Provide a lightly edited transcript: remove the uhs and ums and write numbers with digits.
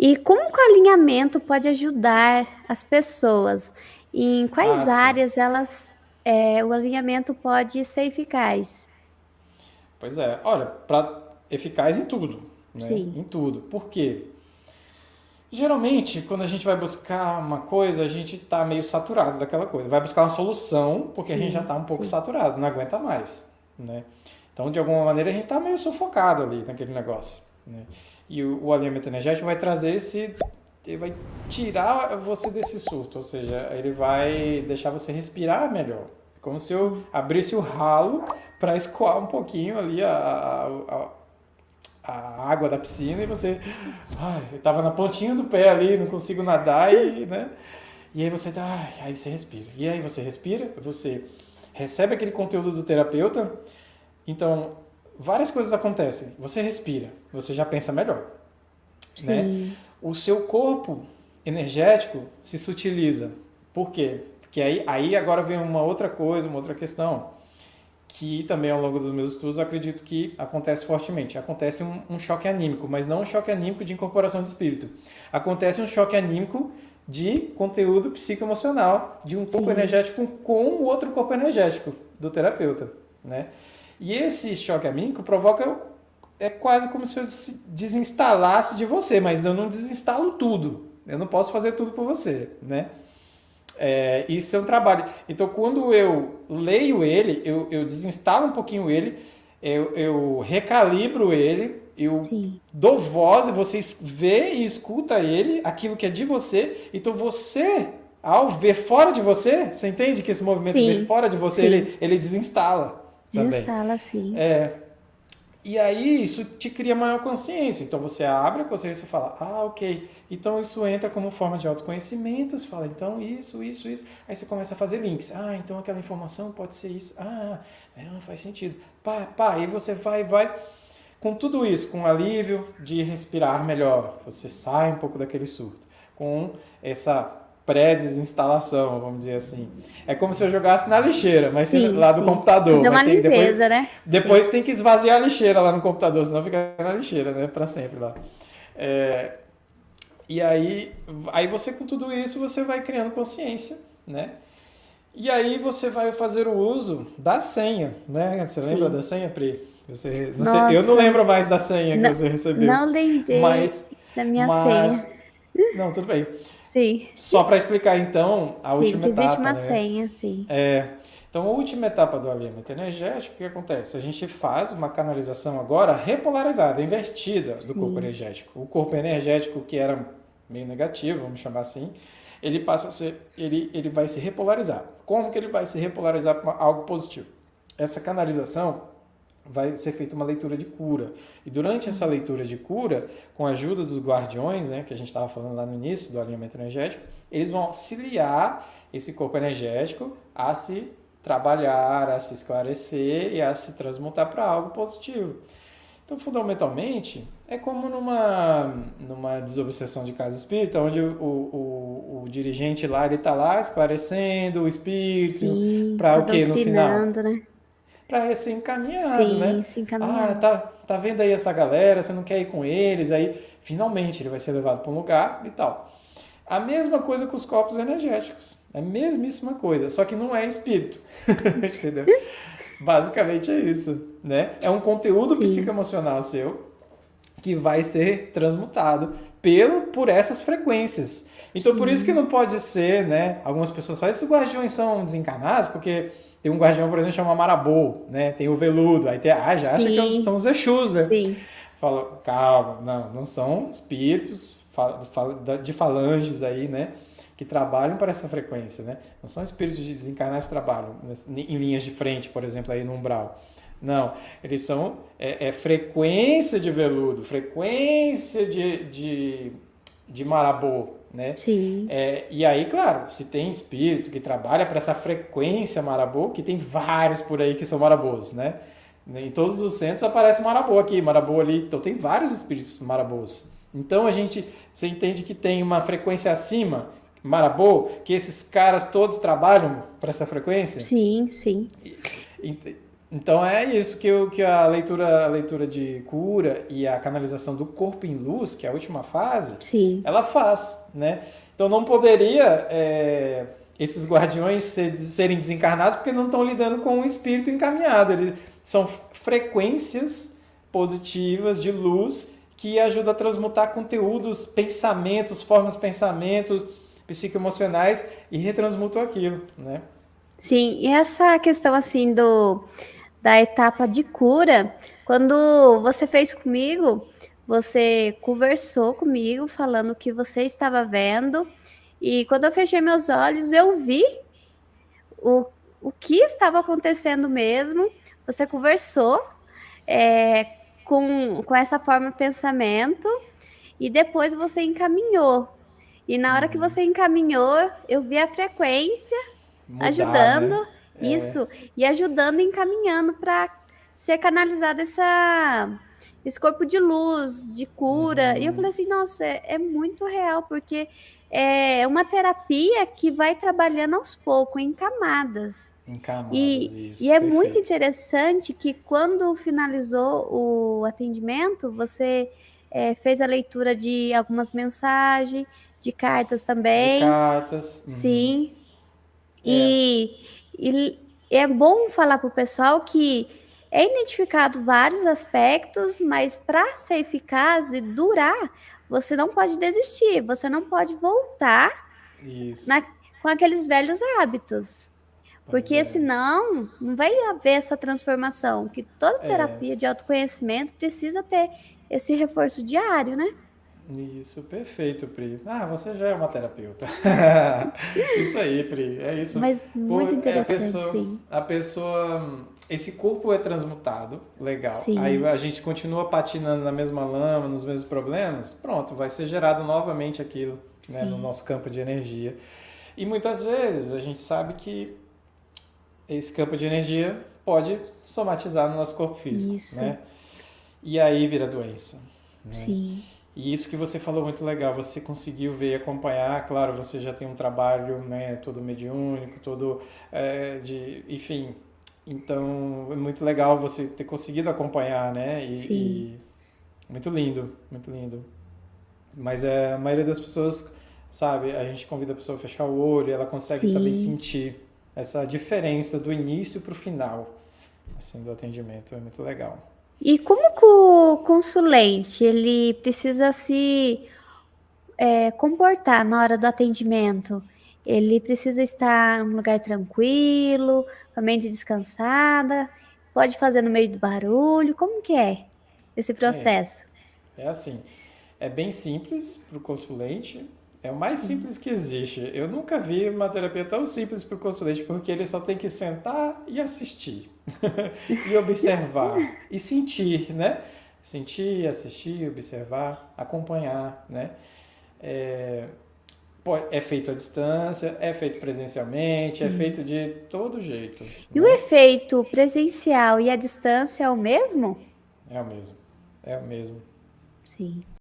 E como que o alinhamento pode ajudar as pessoas? E em Ah, quais sim. áreas o alinhamento pode ser eficaz? Pois é. Olha, eficaz em tudo, né? Sim, Em tudo. Por quê? Geralmente, quando a gente vai buscar uma coisa, a gente está meio saturado daquela coisa. Vai buscar uma solução porque a gente já sim, está um pouco sim, saturado, não aguenta mais, né? Então, de alguma maneira, a gente está meio sufocado ali naquele negócio, né? E o alinhamento energético vai trazer ele vai tirar você desse surto, ou seja, ele vai deixar você respirar melhor. Como se eu sim. abrisse o ralo para escoar um pouquinho ali a água da piscina e você, eu tava na pontinha do pé ali, não consigo nadar e, né? E aí você aí você respira. E aí você respira, você recebe aquele conteúdo do terapeuta. Então, várias coisas acontecem. Você respira, você já pensa melhor, né? Sim, O seu corpo energético se sutiliza. Por quê? Porque aí agora vem uma outra coisa, uma outra questão que também ao longo dos meus estudos eu acredito que acontece fortemente. Acontece um choque anímico, mas não um choque anímico de incorporação de espírito. Acontece um choque anímico de conteúdo psicoemocional, de um corpo sim, energético com o outro corpo energético do terapeuta, né? E esse choque anímico provoca quase como se eu se desinstalasse de você, mas eu não desinstalo tudo. Eu não posso fazer tudo por você, né? Isso é um trabalho. Então, quando eu leio ele, eu desinstalo um pouquinho ele, eu recalibro ele, eu sim, dou voz e você vê e escuta ele, aquilo que é de você. Então, você, ao ver fora de você, você entende que esse movimento ver sim, fora de você, sim. ele desinstala também. Desinstala, sim. E aí isso te cria maior consciência. Então você abre a consciência e fala, ok. Então isso entra como forma de autoconhecimento. Você fala, então isso, isso. Aí você começa a fazer links. Então aquela informação pode ser isso. Faz sentido. Aí você vai. Com tudo isso, com alívio de respirar melhor, você sai um pouco daquele surto. Com essa pré-desinstalação, vamos dizer assim. É como se eu jogasse na lixeira, mas Sim, lá do sim. computador. Fazer Mas uma tem, depois, limpeza, né? Sim. depois tem que esvaziar a lixeira lá no computador, senão fica na lixeira, né? Pra sempre lá. É, e aí você com tudo isso, você vai criando consciência, né? E aí você vai fazer o uso da senha, né? Você lembra da Sim. senha, Pri? Você, não sei, eu não Nossa, lembro mais da senha que não, você recebeu, não lembrei mas, da minha senha. mas, não, tudo bem. Sim, Só para explicar então a sim, última que existe etapa, uma né? senha, sim. Então, a última etapa do alinhamento energético, o que acontece? A gente faz uma canalização agora repolarizada, invertida do corpo Sim. energético. O corpo energético que era meio negativo, vamos chamar assim, ele passa a ser, ele vai se repolarizar. Como que ele vai se repolarizar para algo positivo? Essa canalização vai ser feita uma leitura de cura. E durante essa Sim. leitura de cura, com a ajuda dos guardiões, né, que a gente estava falando lá no início do alinhamento energético, eles vão auxiliar esse corpo energético a se trabalhar, a se esclarecer e a se transmutar para algo positivo. Então, fundamentalmente, é como numa desobsessão de casa espírita, onde o dirigente lá, ele está lá esclarecendo o espírito, Sim, para tá o que no final? doutrinando, né? Para ser encaminhado, né? Sim, se encaminhar. Tá vendo aí essa galera, você não quer ir com eles, aí finalmente ele vai ser levado para um lugar e tal. A mesma coisa com os corpos energéticos. É a mesmíssima coisa, só que não é espírito. Entendeu? Basicamente é isso, né? É um conteúdo Sim, psicoemocional seu que vai ser transmutado por essas frequências. Então, por isso que sim, não pode ser, né? Algumas pessoas falam, esses guardiões são desencarnados, porque tem um guardião, por exemplo, chama Marabô, né? Tem o veludo, aí já acha que sim, são os Exus, né? sim, Fala, calma, não são espíritos de falanges aí, né? Que trabalham para essa frequência, né? Não são espíritos de desencarnados que trabalham em linhas de frente, por exemplo, aí no umbral. Não, eles são frequência de veludo, frequência de marabô, né? sim, E aí, claro, se tem espírito que trabalha para essa frequência marabô, que tem vários por aí que são marabôs, né? Em todos os centros aparece marabô aqui, marabô ali, então tem vários espíritos marabôs. Então você entende que tem uma frequência acima, marabô, que esses caras todos trabalham para essa frequência? sim, sim. Então é isso que a leitura de cura e a canalização do corpo em luz, que é a última fase, Sim. ela faz, né? Então não poderia esses guardiões serem desencarnados porque não estão lidando com um espírito encaminhado. Eles são frequências positivas de luz que ajudam a transmutar conteúdos, pensamentos, formas de pensamentos psicoemocionais e retransmutam aquilo, né? Sim, e essa questão assim da etapa de cura, quando você fez comigo, você conversou comigo falando o que você estava vendo, e quando eu fechei meus olhos, eu vi o, o que estava acontecendo mesmo. Você conversou é, com essa forma de pensamento e depois você encaminhou. E na hora que você encaminhou, eu vi a frequência Mudar, ajudando né? isso e ajudando encaminhando para ser canalizado esse corpo de luz, de cura. E eu falei assim, nossa, é muito real, porque é uma terapia que vai trabalhando aos poucos, em camadas. Em camadas, E isso, é muito perfeito. interessante que quando finalizou o atendimento, você fez a leitura de algumas mensagens, de cartas De também, cartas. sim. É, E é bom falar para o pessoal que é identificado vários aspectos, mas para ser eficaz e durar, você não pode desistir, você não pode voltar isso. na- com aqueles velhos hábitos. Pois Porque é. senão não vai haver essa transformação, que toda terapia de autoconhecimento precisa ter esse reforço diário, né? Isso, perfeito, Pri. Ah, você já é uma terapeuta. Isso aí, Pri. É isso. Mas Pô, muito é interessante, sim. a pessoa, esse corpo é transmutado, legal. Aí Sim, a gente continua patinando na mesma lama, nos mesmos problemas. Pronto, vai ser gerado novamente aquilo, né, no sim. nosso campo de energia. E muitas vezes a gente sabe que esse campo de energia pode somatizar no nosso corpo físico, Isso, né? E aí vira doença, né? sim. E isso que você falou muito legal, você conseguiu ver e acompanhar, claro, você já tem um trabalho, né, todo mediúnico, todo enfim, então é muito legal você ter conseguido acompanhar, né, Sim. e muito lindo, muito lindo. Mas a maioria das pessoas, sabe, a gente convida a pessoa a fechar o olho, e ela consegue também Sim. sentir essa diferença do início para o final, assim, do atendimento, é muito legal. E como que o consulente ele precisa se comportar na hora do atendimento? Ele precisa estar em um lugar tranquilo, com a mente descansada, pode fazer no meio do barulho, como que é esse É, processo? é assim, é bem simples para o consulente, é o mais Sim, simples que existe. Eu nunca vi uma terapia tão simples para o consulente, porque ele só tem que sentar e assistir, e observar, e sentir, né? Sentir, assistir, observar, acompanhar, né? É, é feito à distância, é feito presencialmente, é sim. feito de todo jeito, E o né? efeito presencial e a distância é o mesmo? É o mesmo, é o mesmo. Sim.